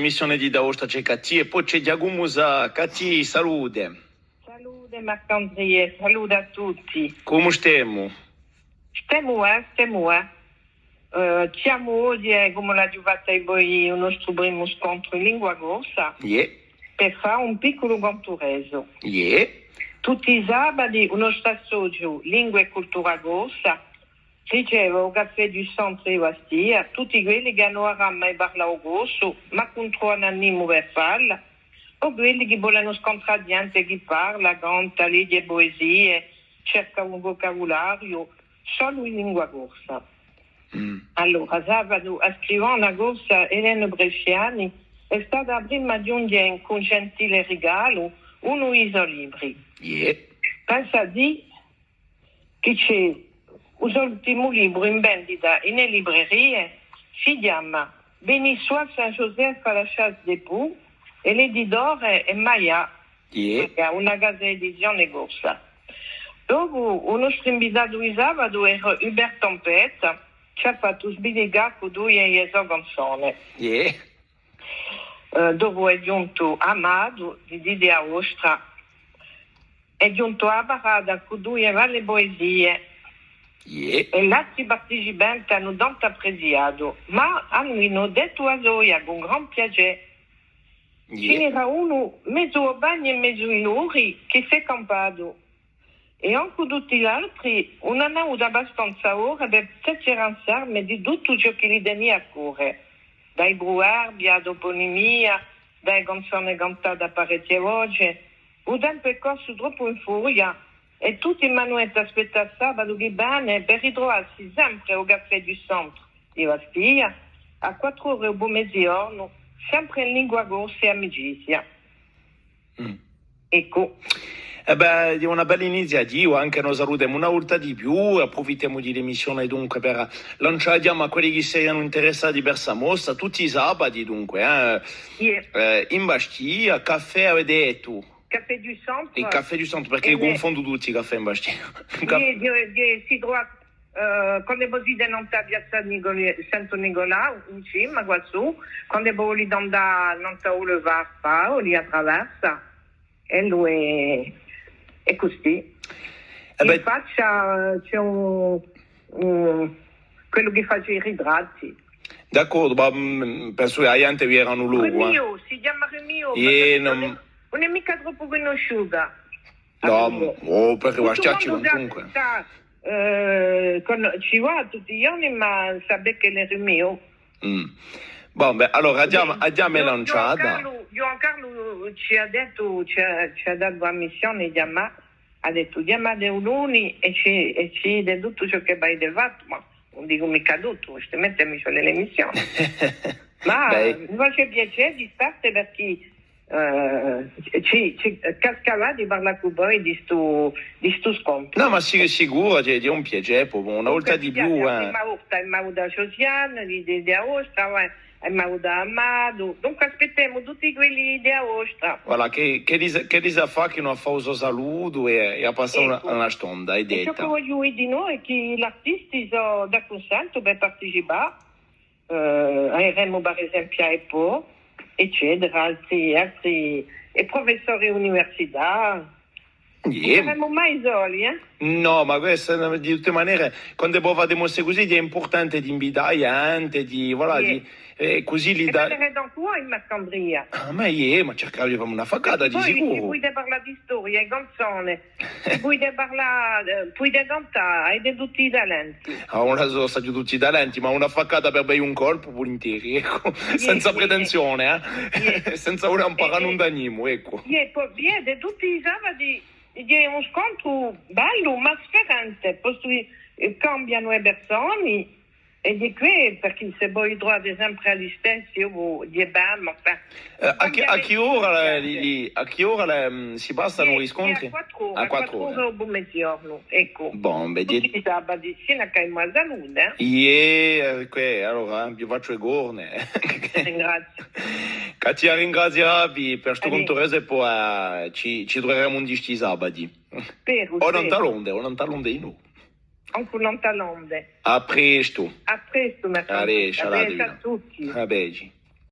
Missione di Daosta c'è Cazzi e poi c'è Diagumusa. Cazzi, salute. Salute Marc-André, salute a tutti. Come stiamo? Stiamo. Siamo oggi, come l'ha giocata voi, il nostro primo scontro in lingua corsa per fare un piccolo contureso. Tutti i sabati il nostro associo Lingua e Cultura Corsa riceve il caffè du centro di Bastia tutti quelli che hanno mai parlato corso ma contro un animo per farla o quelli che vogliono scontrare gente che parla, canta, legge poesie, cerca un vocabolario solo in lingua corsa. Allora, sabato a scrivere una corsa Elena Bresciani è stata la prima giungere con gentile regalo uno isolibri. Pensa di che c'è l'ultimo libro in vendita nelle librerie, si chiama Bénissois Saint-Joseph à la chasse des poux e l'editore è Maya, una casa edizione corsa. Dopo il nostro invitato di sabato era Hubert Tempesta, ci ha fatto sbidigare con lui e la sua canzone. Dopo è giunto Amado di Didia Ostra, è giunto a Barada con lui e le poesie. E gli altri partecipanti hanno tanto apprezzato, ma hanno detto a Zoya con gran piacere. Ce n'era uno mezzo a bagno e mezzo in ori che si è campato. E anche tutti gli altri non hanno avuto abbastanza ora per poterci ransarmi di tutto ciò che gli tenia a cuore. Dai bruardi a toponimia, dalle canzoni cantate a parecchie voci. Il tempo è corso troppo in furia e tutti mi hanno aspettato sabato che bene per ritrovarsi sempre al caffè du centro di Bastia a 4 ore o mezzogiorno, sempre in lingua corsa e amicizia. Ecco. È una bella iniziativa, anche noi salutiamo una volta di più, approfittiamo di l'emissione dunque per lanciare a quelli che siano interessati per questa mostra, tutti i sabati dunque, in Bastia, caffè avete detto? Caffè du centro. Il caffè du centro, perché confondo tutti i caffè in Bastia. Si trova quando poi non sta a piazza Santo Nicolà, in cima qua su, quando poi non sta Boulevard Paoli attraversa, e lui è così. In faccia c'è quello che fa i ritratti. D'accordo, ma penso che a gente vi erano loro. Remio, si chiama Remio, non è mica troppo conosciuta. No, perché Bastia ci va comunque. Ci va tutti gli anni, ma sa che è Remio. Allora andiamo lanciata. Giancarlo ci ha dato la missione di ha detto chiamate Uluni e ci ha tutto ciò che vai del fatto, ma non dico mica tutto, mettermi sulle emissioni. Ma mi face piacere di stare perché ci cascava di parlare con voi di sto scontro. No, ma sicuro è un piacere, una volta di più. È Mauda Josiane di Aostra, è Mauda Amado, dunque aspettiamo tutti quelli di Aostra. Voilà, che fa che non fa uso saluto e ha passato una stonda, hai detto. E ciò che voglio dire di noi è che gli artisti sono da consento per partecipare, avremo per esempio a EPO, eccetera, altri e professori università. Non saremo mai soli, No, ma questo di tutte maniere, quando poi fate mostre così è importante di invitare gente, così li dà. E da qua in Marc-André. Ma cercavo di fare una faccata di sicuro. Poi puoi parlare di storia, di canzoni, puoi parlare, puoi cantare, hai di tutti i talenti. Una sono stati tutti i talenti, ma una faccata per bere un colpo pure interi, ecco, senza pretensione, senza voler imparare un danimo, ecco. E poi viene tutti i sabati. È uno scontro bello ma sferrante, poi cambiano le persone e di qui perché se voi trovate sempre agli stessi io di bam, a che ora si passano gli scontri? A 4 ore o mezzogiorno, ecco. Tutti i sabati sia a Caimà Salute. Allora vi faccio le corne. Ringrazio. Che ti ringraziavi per questo contorese e poi ci troveremo un di sti sabati. O non talonde in Anche non talonde. A presto. A presto, Allez, a tutti. A